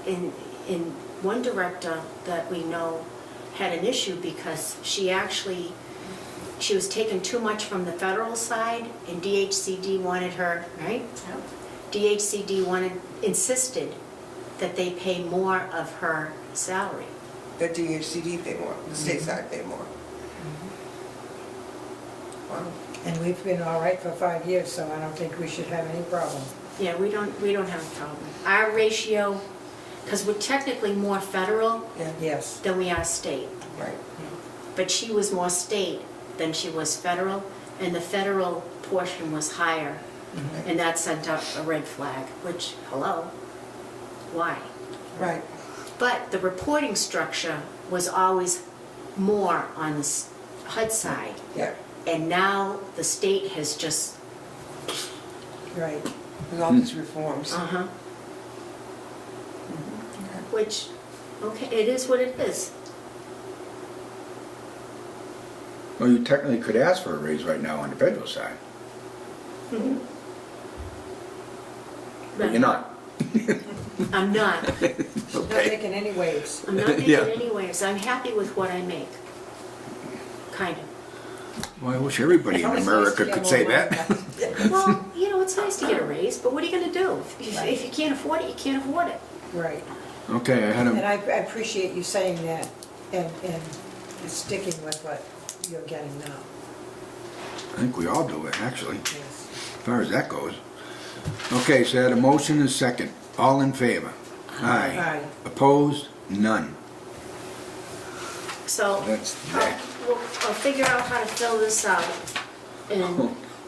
In one director that we know had an issue because she was taking too much from the federal side, and DHCD wanted her, right? DHCD insisted that they pay more of her salary. The DHCD pay more, the state side pay more. Wow. And we've been all right for 5 years, so I don't think we should have any problem. Yeah, we don't have a problem. Our ratio, because we're technically more federal Yeah, Yes. than we are state, right. but she was more state than she was federal, and the federal portion was higher, and that sent up a red flag, which, hello, why? Right. But the reporting structure was always more on the HUD side, Yeah, and now the state has just, Right. with all these reforms. uh-huh, Okay. which, okay, it is what it is. Well, you technically could ask for a raise right now on the federal side, but you're not. I'm not. She's not Okay. making any waves. I'm not making Yeah. any waves. I'm happy with what I make. Kind of. Well, I wish everybody in America could say that. Well, it's nice to get a raise, but what are you gonna do? If you can't afford it, you can't afford it. Right. Okay, I had And a, I appreciate you saying that and sticking with what you're getting now. I think we all do it, actually, Yes. as far as that goes. Okay, so I had a motion and a second. All in favor? Aye. Aye. Opposed? None. So That's that. I'll figure out how to fill this out, and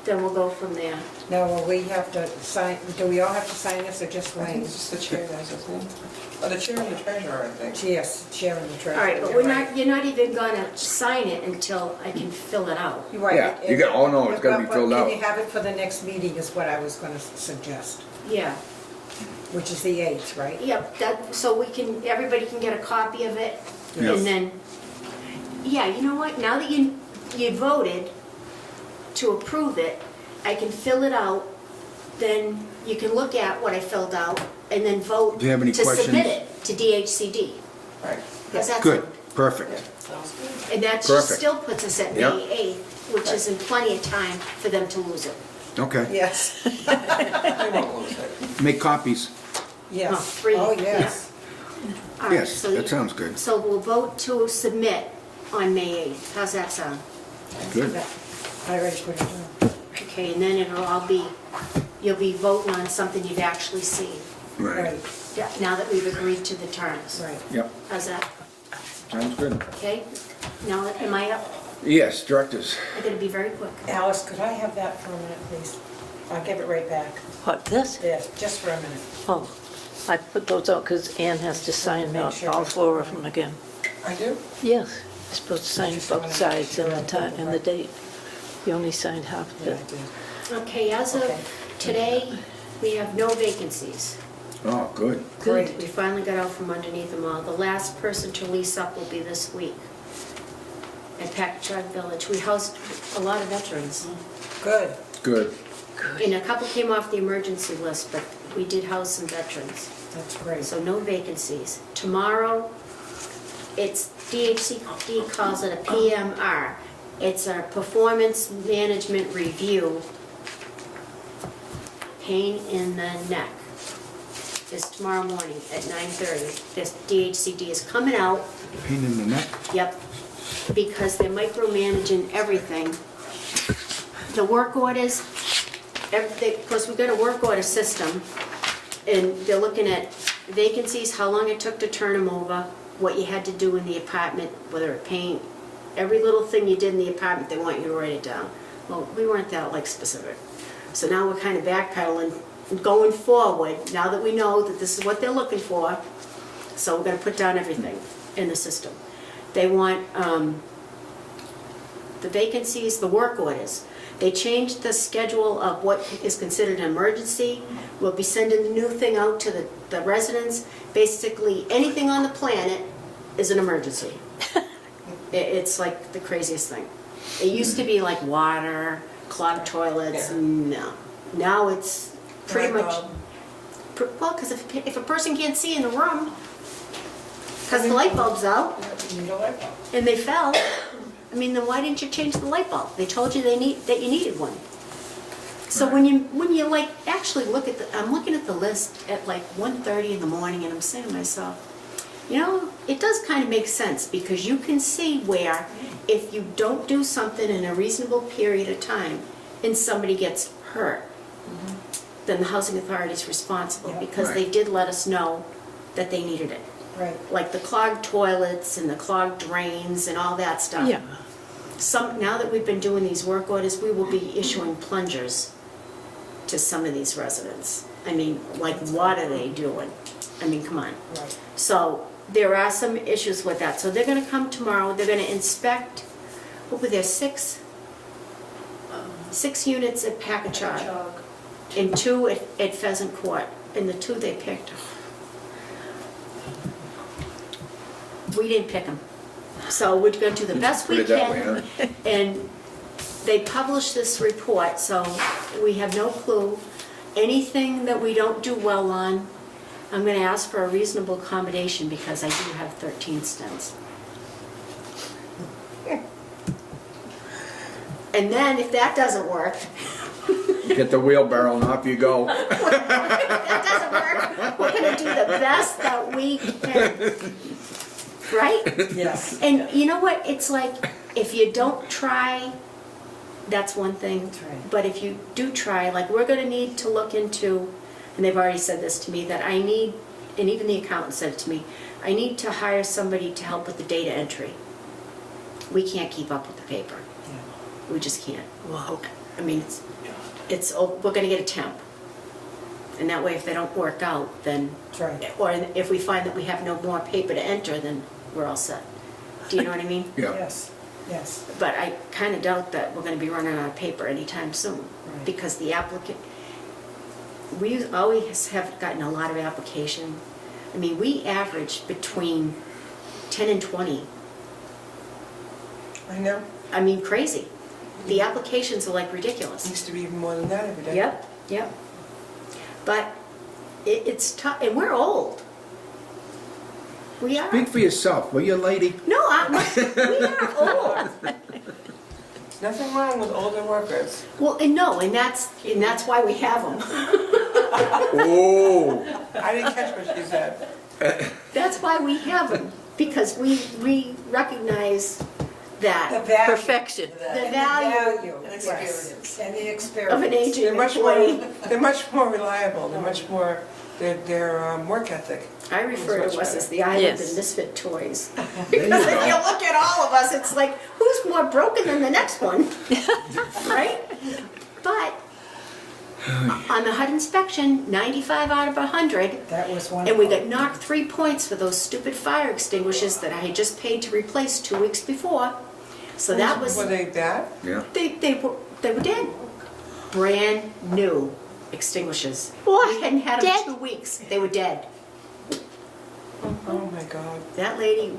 then we'll go from there. Now, will we have to sign, do we all have to sign this or just I think Wayne? it's just the chair does, isn't it? Oh, the chair and the treasurer, I think. Yes, sharing the All treasurer. right, but you're not even gonna sign it until I can fill it out. You're right. Yeah, you got- oh, no, it's gotta be But filled out. Can you have it for the next meeting is what I was gonna suggest, Yeah, which is the 8th, right? yep, so everybody can get a copy of it, Yeah. and then, yeah, you know what, now that you voted to approve it, I can fill it out, then you can look at what I filled out, and then vote Do you have any to submit questions? it to DHCD. Right. How's that Good, sound? perfect. And that just Perfect. still puts us at May Yep. 8th, which is in plenty of time for them to lose it. Okay, Yes, They won't lose it. make copies. yes. Oh, 3, Oh, yes. All right, Yes, so that sounds good. So we'll vote to submit on May 8th. How's that sound? Good. I already put it down. Okay, and then you'll be voting on something you've actually seen, Right, Right, yeah, now that we've agreed to the terms. right. yep, How's that? sounds good. Okay? Now, am I up? Yes, directors. I'm gonna be very quick. Alice, could I have that for a minute, please? I'll give it right back. What, this? Yes, just for a minute. Oh, I put those out because Ann has to sign Make out sure. all 4 of them again. I do? Yes, you're supposed to sign both sides and the time and the date. You only signed half of Yeah, I it. did. Okay, as Okay. of today, we have no vacancies. Oh, good. Great. We finally got out from underneath them all. The last person to lease up will be this week at Packagug Village. We housed a lot of veterans. Good. Good. And a couple came off the emergency list, but We did house and veterans, That's great. so no vacancies. Tomorrow, it's DHCD calls it a PMR. It's a performance management review. Pain in the neck is tomorrow morning at 9:30. This DHCD is coming out, Pain in the neck. yep, because they're micromanaging everything. The work orders, everything, of course, we've got a work order system, and they're looking at vacancies, how long it took to turn them over, what you had to do in the apartment, whether it paint, every little thing you did in the apartment, they want you to write it down. Well, we weren't that like specific. So now we're kind of backpedaling, going forward, now that we know that this is what they're looking for, so we're gonna put down everything in the system. They want the vacancies, the work orders. They changed the schedule of what is considered an emergency. We'll be sending the new thing out to the residents. Basically, anything on the planet is an emergency. It's like the craziest thing. It used to be like water, clogged toilets, no. Now it's pretty much, well, because if a person can't see in the room, because the light bulb's out You know what? and they fell, I mean, then why didn't you change the light bulb? They told you that you needed one. So when you like actually look at I'm looking at the list at like 1:30 in the morning, and I'm saying to myself, you know, it does kind of make sense, because you can see where if you don't do something in a reasonable period of time and somebody gets hurt, then the housing authority is responsible, Yeah. because Right. they did let us know that they needed it. Right. Like the clogged toilets and the clogged drains and all that stuff. Yeah. Now that we've been doing these work orders, we will be issuing plungers to some of these residents. I mean, like, what are they doing? I mean, come on. Right. So there are some issues with that. So they're gonna come tomorrow, they're gonna inspect, what were there, six units at Packagug and 2 at Pheasant Court, and the 2 they picked. We didn't pick them. So we're gonna do the best Put we it that way, can. huh? And they published this report, so we have no clue. Anything that we don't do well on, I'm gonna ask for a reasonable accommodation, because I do have 13 stents. And then if that doesn't work, Get the wheelbarrow and off you go. if that doesn't work, we're gonna do the best that we can. Right? Yes. And you know what, it's like, if you don't try, that's one thing. That's right. But if you do try, like, we're gonna need to look into, and they've already said this to me, that I need, and even the accountant said it to me, I need to hire somebody to help with the data entry. We can't keep up with the paper. We just can't. Wow. I mean, we're gonna get a temp. And that way, if they don't work out, then, That's right. or if we find that we have no more paper to enter, then we're all set. Do you know what I mean? Yeah. Yes, yes. But I kind of doubt that we're going to be running out of paper anytime soon, Right. because the applicant, we always have gotten a lot of application. I mean, we average between 10 and 20. I know, I mean, crazy. The applications are like ridiculous. used to be even more than that every day. Yep. But it's tough, and we're old. We are. Speak for yourself, will you, lady? No, we are old. There's nothing wrong with older workers. Well, and no, and that's why we have them. Oh. I didn't catch what she said. That's why we have them, because we recognize The that value. Perfection. the value And experience. And the experience. of an aging They're much more, employee. they're much more reliable, they're much more, their work ethic. I refer It's to much us as better. the island Yes. of misfit toys. There you Because if you go. look at all of us, it's like, who's more broken than the next one? Right? But on the HUD inspection, 95 out of 100, That was one. and we got knocked 3 points for those stupid fire extinguishers that I had just paid to replace 2 weeks before. So that was, Were they bad? Yeah. they were dead. Brand new extinguishers. What? We hadn't had them Dead? 2 weeks. They were dead. Oh my God. That lady,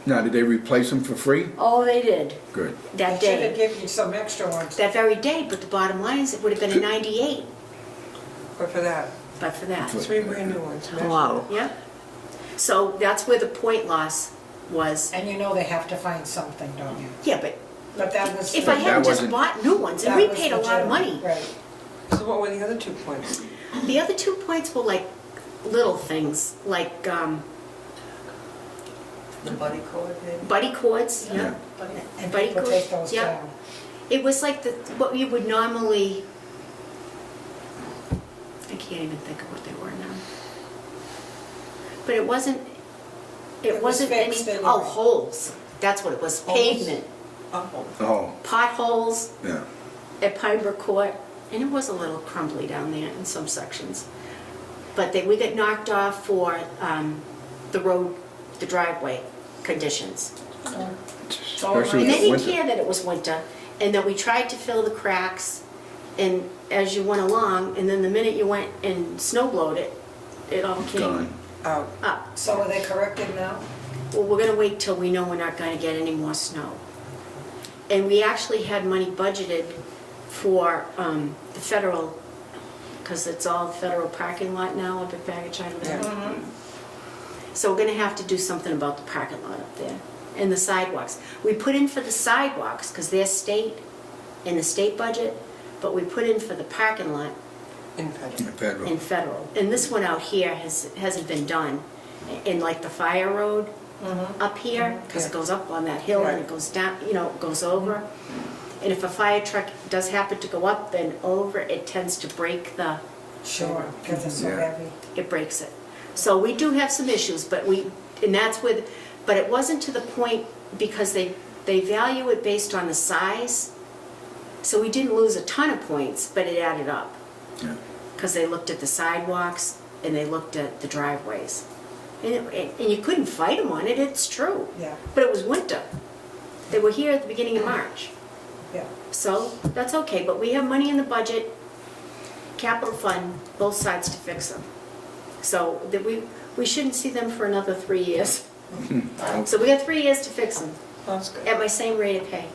Now, did they replace them for free? oh, they did. Good. That They should have day. given you some extra ones. That very day, but the bottom line is it would have been a 98. But for that, but for that. 3 brand new ones. imagine Wow. Yep. So that's where the point loss was. And you know they have to find something, don't you? Yeah, but But that was. if I That hadn't just wasn't- bought new ones, and that we was paid a lot of money. legitimate, Right. that. So what were the other 2 points? The other 2 points were like little things, like The buddy cord, maybe? buddy cords. Yeah. And Buddy people cord, take those yeah. down. It was like what you would normally, I can't even think of what they were now. But it wasn't It was any, fixed anyway. oh, holes. That's what it was, Holes? pavement, Oh. Oh, potholes yeah. at Pine Brook Court. And it was a little crumbly down there in some sections. But we got knocked off for the road, the driveway conditions. Especially And they with didn't winter. care that it was winter, and that we tried to fill the cracks, and as you went along, and then the minute you went and snow blowed it, it all came Gone. Out. up. So are they corrected now? Well, we're gonna wait till we know we're not gonna get any more snow. And we actually had money budgeted for the federal, because it's all federal parking lot now up at Baggage Island. Yeah. So we're gonna have to do something about the parking lot up there and the sidewalks. We put in for the sidewalks, because they're state, in the state budget, but we put in for the parking lot In federal. Federal. in federal. And this one out here hasn't been done, in like the fire road up here, because it Yeah. goes up on that hill and it Right. goes down, it goes over. And if a fire truck does happen to go up and over, it tends to break Sure, because it's so Yeah. heavy. it breaks it. So we do have some issues, but but it wasn't to the point, because they value it based on the size. So we didn't lose a ton of points, but it added up. Yeah. Because they looked at the sidewalks and they looked at the driveways. And you couldn't fight them on it, it's true. Yeah, But it was winter. They were here at the beginning of March. yeah. So that's okay, but we have money in the budget, capital fund, both sides to fix them. So that we shouldn't see them for another 3 years. So we got 3 years to fix them, That's good. at my same rate of pay.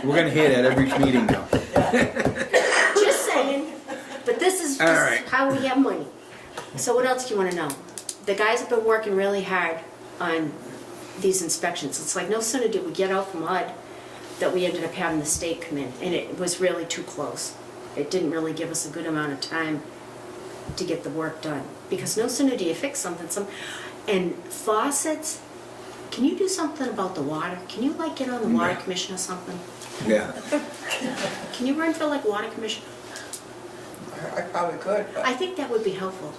We're gonna hear that every meeting now. Just saying, but this is All right. how we have money. So what else do you want to know? The guys have been working really hard on these inspections. It's like no sooner did we get out from Mud that we ended up having the state come in, and it was really too close. It didn't really give us a good amount of time to get the work done. Because no sooner do you fix something, and faucets, can you do something about the water? Can you like get on the water Yeah. commission or something? Yeah. Can you run for like water commission? I probably could, but. I think that would be helpful,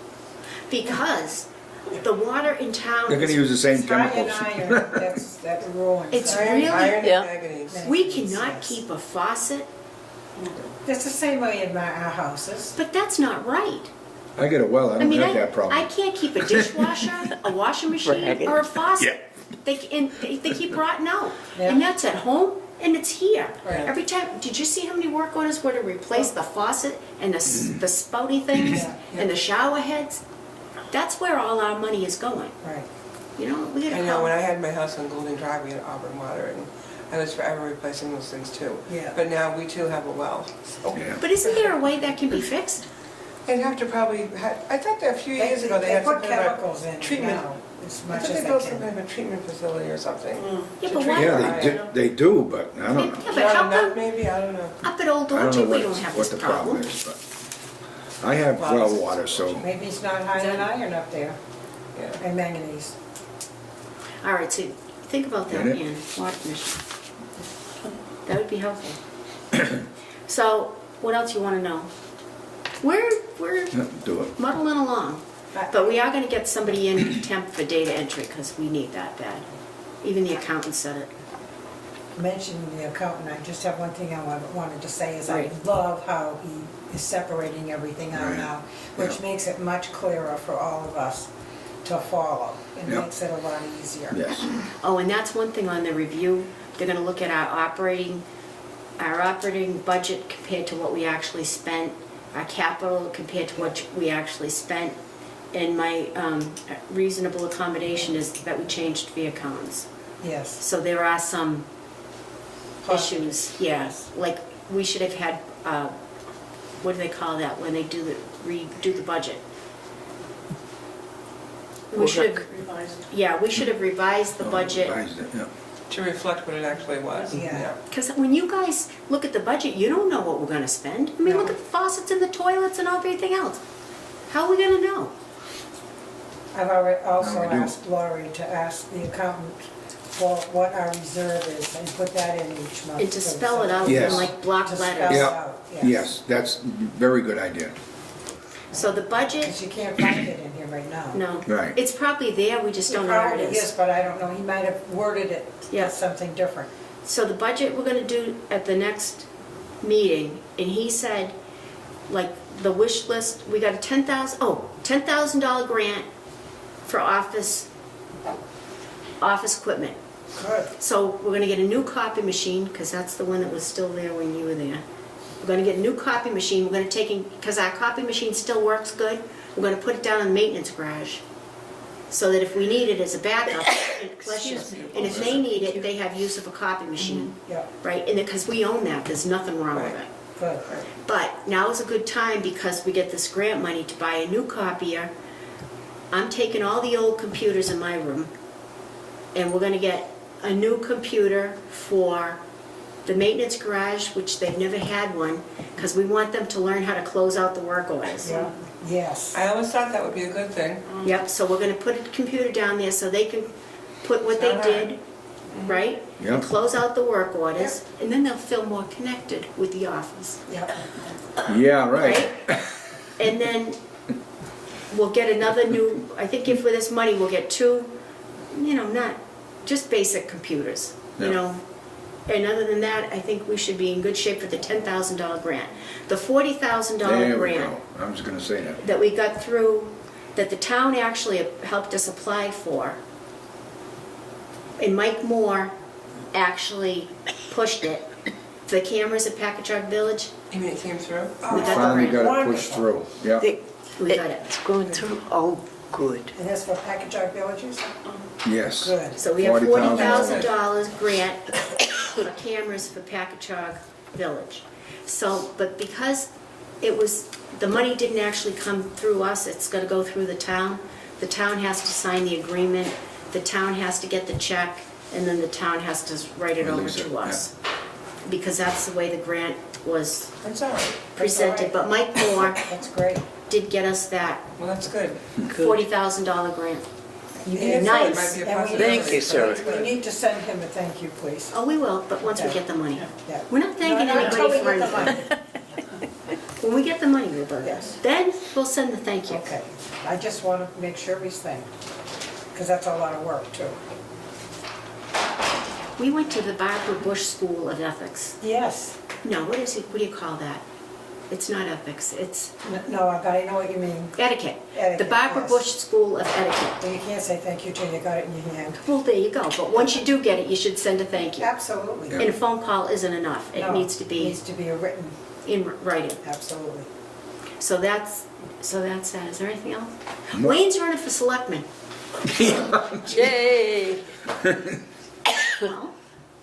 because the water in town, They're gonna use the same Iron, chemicals. iron, that ruins. It's it. really- Iron Yeah. and manganese. we cannot keep a faucet, It's the same way in our houses. but that's not right. I get a well, I I don't mean, have that I problem. can't keep a dishwasher, a washing machine, Right. or a faucet. They keep rotting out. And Yeah. that's at home, and it's here. Right. Every time, did you see how many work orders were to replace the faucet and the spouty things Yeah. and the shower heads? That's where all our money is going. Right. You know, we gotta I know, when call. I had my house on Golden Drive, we had Auburn water, and I was forever replacing those things too. Yeah. But now we too have a well, so. Yeah. But isn't there a way that can be fixed? They'd have to probably, I thought that a few years ago they had some put kind of chemicals in a it treatment. now, as I much thought as they they built some can. kind of a treatment facility or something. Yeah, To but treat why? your Yeah, iron. they do, but I don't know. Yeah, but Not how enough come maybe, I don't know. up at Old I don't Orchard know we don't have what this the problem problem? is, but I have well water, so Maybe it's not high in iron up there, Yeah. and manganese. All right, so think about that, Get it? Ann, water commission. That would be helpful. So, what else you want to know? We're yeah, do it. muddling along, but we are going to get somebody in temp for data entry because we need that bad. Even the accountant said it. Mentioning the accountant, I just have one thing I wanted to say is I Right. love how he is separating everything out Right. now, which Yeah. makes it much clearer for all of us to follow. It Yeah. makes it a lot easier. Yes. Oh, and that's one thing on the review. They're going to look at our operating budget compared to what we actually spent, our capital compared to what we actually spent. And my reasonable accommodation is that we changed fee accounts. Yes. So there are some issues, yes. Like, we should have had, what do they call that, when they do the redo the budget. We Well, should have, yeah, we should have revised the budget. Revised it, yeah. To reflect what it actually was. Yeah. Because when you guys look at the budget, you don't know what we're gonna spend. I mean, look No. at the faucets and the toilets and everything else. How are we gonna know? I've already also No, we do. asked Lori to ask the accountant for what our reserve is and put that in each month. And to spell it out Yes. in like block To spell letters. it Yeah. out, Yes, that's a very good idea. So the budget, Because you can't find it in here right now. no. Right. It's probably there, we just It don't know where probably it is, is. but I don't know, he might have worded it Yeah. as something different. So the budget we're gonna do at the next meeting, and he said, like, the wish list, we got a $10,000 grant for office equipment. Good. So we're gonna get a new copy machine, because that's the one that was still there when you were there. We're gonna get a new copy machine, we're gonna take in, because our copy machine still works good, we're gonna put it down in the maintenance garage. So that if we need it as a backup, bless you, and if they need it, they have use of a copy machine, Yeah, right? And because we own that, there's nothing wrong with it. good. But now is a good time because we get this grant money to buy a new copier. I'm taking all the old computers in my room, and we're gonna get a new computer for the maintenance garage, which they've never had one, because we want them to learn how to close out the work orders. Yeah, yes. I always thought that would be a good thing. Yep, so we're gonna put a computer down there so they can put what they did, right? And Yep. close out the work orders, and then they'll feel more connected with the office. Yeah, Yeah, right. And then we'll get another new, I think if with this money, we'll get two, not just basic computers, Yeah. And other than that, I think we should be in good shape for the $10,000 grant. The $40,000 There we grant go. I was gonna say that. that we got through, that the town actually helped us apply for, and Mike Moore actually pushed it, the cameras at Packagug Village, You mean it came through? we got the Finally grant. got it pushed through, yeah. We got it. It's going through, oh, good. and that's for Packagug Villages? Yes. Good. So we have $40,000. $40,000 grant for cameras for Packagug Village. So, but because the money didn't actually come through us, it's gonna go through the town. The town has to sign the agreement, the town has to get the check, and then the town has to write it over Release it, to us. Because that's the way the grant was That's all right. presented. But Mike Moore That's great. did get us that Well, that's good. $40,000 grant. You can Nice. It might be a And we possibility. Thank you, sir. We need to send him a thank you, please. Oh, we will, but once we get the money. Yeah. We're not thanking No, not until anybody we for get the anything. money. When we get the money, we'll do it. Yes. Then we'll send the thank you. Okay, I just want to make sure he's thanked, because that's a lot of work, too. We went to the Barbara Bush School of Ethics. Yes. No, what do you call that? It's not ethics, it's No, I know what you mean. etiquette. The Etiquette, Barbara yes. Bush School of Etiquette. But you can't say thank you till you got it in your hand. Well, there you go, but once you do get it, you should send a thank you. Absolutely. And a phone call isn't enough, it No, needs to be Needs to be a written, in writing. absolutely. So that's that. Is there anything else? No. Wayne's running for selectman. Yay! Well,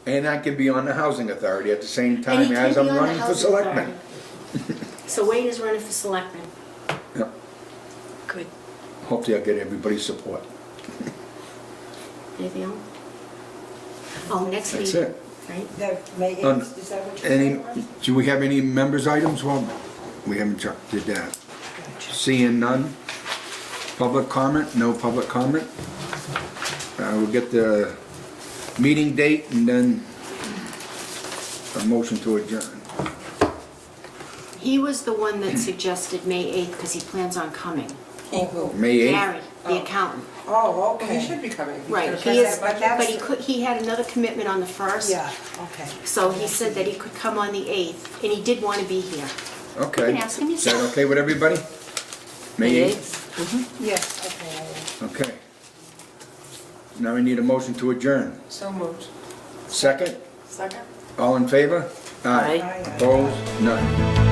And I could be on the housing authority at the same and time he can as be I'm on the running for housing selectman. authority. So Wayne is running for selectman. Yeah. Good. Hopefully I'll get everybody's support. Anything else? Oh, next That's meeting, it. right? That May Um, 8th, is that what you Any, said? do we have any members' items? Well, we haven't did that. Seeing none. Public comment? No public comment. We'll get the meeting date and then a motion to adjourn. He was the one that suggested May 8th because he plans on coming. May 8th? Gary, the Oh. accountant. Oh, Well, he okay. should be coming. He's Right, gonna he pass is, that budget. but he had another commitment on the 1st. Yeah, okay. So he said that he could come on the 8th, and he did want to be here. Okay. You can ask him Is that yourself. okay with everybody? May 8th? Yes, okay, I will. Okay. Now we need a motion to adjourn. So moved. Second? Second? All in favor? Aye. Aye. Opposed? None.